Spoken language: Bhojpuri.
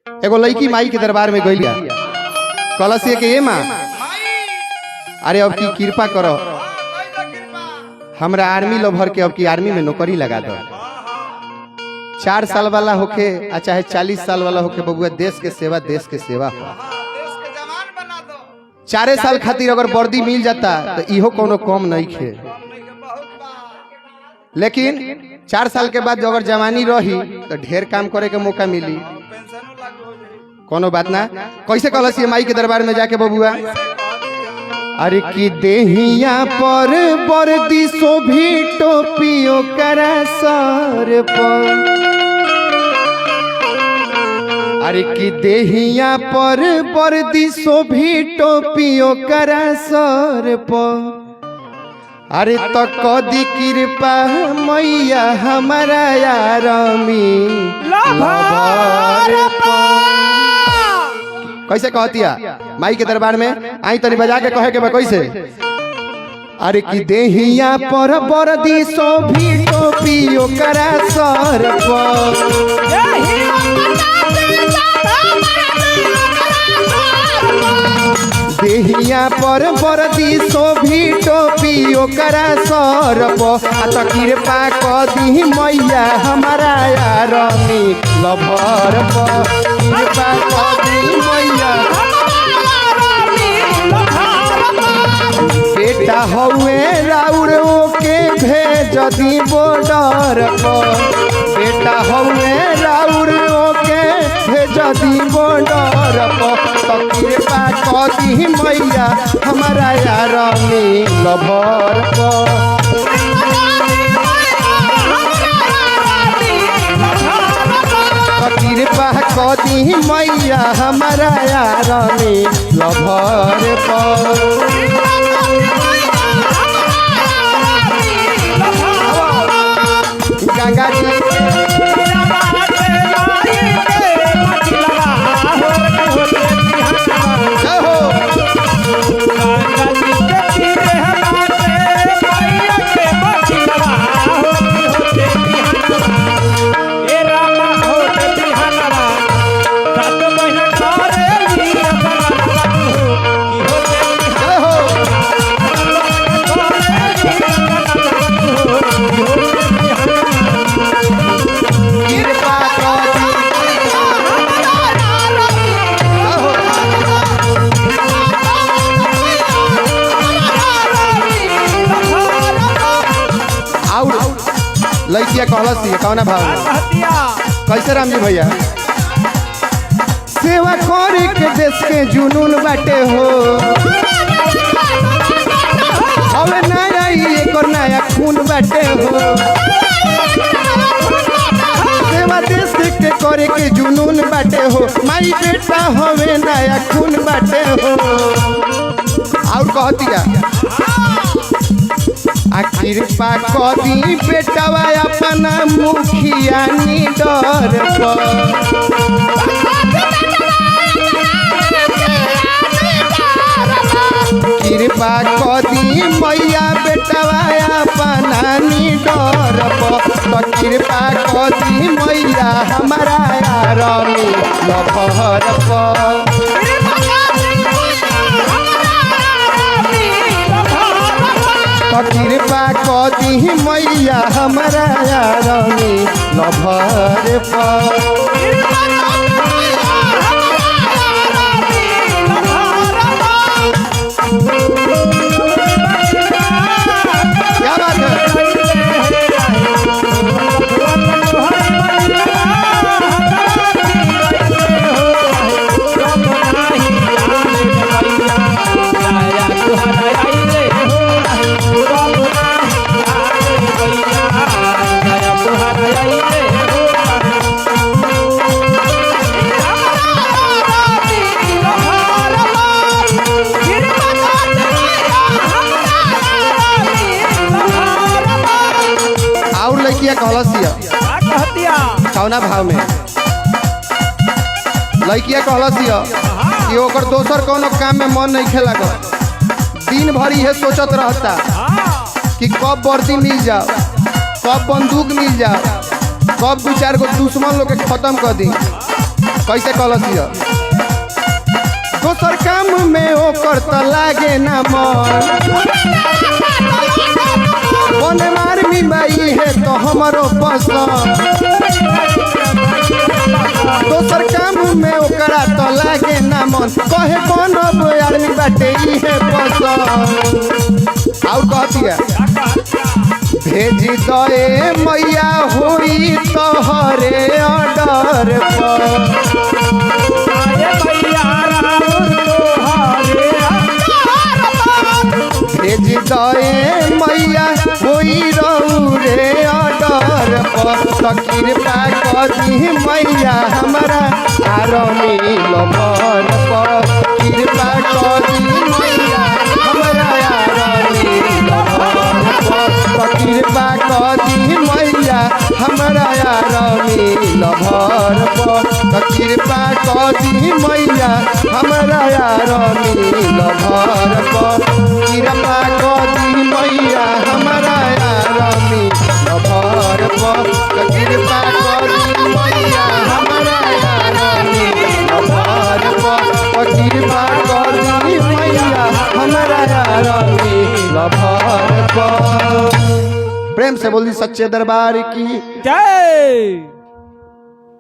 एगो लड़की माई के दरबार में गई कलश के ये माँ अरे अब की कृपा करो हमरा आर्मी लोभर के अब की आर्मी में नौकरी लगा दो। 4 साल वाला होके चाहे 40 साल वाला होके बबुआ देश के सेवा हो। 4 साल खातिर अगर वर्दी मिल जाता तो इहो कोनो कम नहीं खे, लेकिन 4 साल के बाद अगर जवानी रही तो ढेर काम करे के मौका मिली। कोनो बात ना। कैसे कलश ये माई के दरबार में जाके बबुआ अरे की देहिया पर वर्दी शोभी टोपियो करा सर पर, अरे की देहिया पर वर्दी शोभी टोपियो करा सर पर, अरे तो कदी कृपा मैया हमारा यारमी कैसे कहतिया माई के दरबार में आई तनी बजा के कहे के बा कैसे अरे की देहिया पर वर्दी शोभी टोपियो करा सर पर, देहिया पर वर्दी शोभी टोपियो करा सर पर, कृपा कदी मैया हमारा यारमी लभर पर, कृपा कदी मैया बेटा हवे राउर के भेज दी बॉर्डर पर, बेटा हवे राउर के भेज दी बॉर्डर पर, तो कृपा कदी मैया हमारा यारमी लभर पर, कृपा कदी मैया हमारा यारमी लभर पर। गंगा जी लड़किया कहलस कौना भाव कैसे राम जी भैया सेवा करे के देश के जुनून बाटे हो, हवे नया एक और नया खून बाटे हो, सेवा देश के करे के जुनून बाटे हो, माई बेटा हवे नया खून बाटे हो। और कहतिया कृपा कदी बेटवा अपना मुखिया निडर पर, कृपा कदी मैया बेटवा अपना निडर पर, तो कृपा कदी मैया हमारा यारमी लभर पर, कृपा कदी मैया हमारा यारमी लभर पर। क्या बात है कौना भाव में लड़किया कहलसिया कि ओकर दोसर कोनो काम में मन नहीं खेला कर, दिन भर यह सोचत रहता कि कब वर्दी मिल जाओ, कब बंदूक मिल जाओ, कब 2-4 गो दुश्मन लोग के खत्म कर दी। कैसे कलसिया दोसर काम में ओकर त लागे ना मन मार मी बाई है तो हमारो पसंद दोसर काम में ओकरा तो लागे ना मन कहे कौन आदमी बाटे है पसंद और कहतिया भेजी दे मैया हुई तोहरे ऑर्डर पर भेज दे मैया कोई रहू रे ऑर्डर पर कृपा करी मैया हमारा आरमी लभर पर कृपा करी मैया हमारा आरमी लभर पर कृपा करी मैया हमारा आरमी लभर पर कृपा करी मैया हमारा आरमी लभर पर कृपा करी मैया हमारा आरमी लभर पर कृपा करी मैया हमारा आरमी लभर पर कृपा करी मैया हमारा आरमी लभर पर। प्रेम से बोली सच्चे दरबार की जय।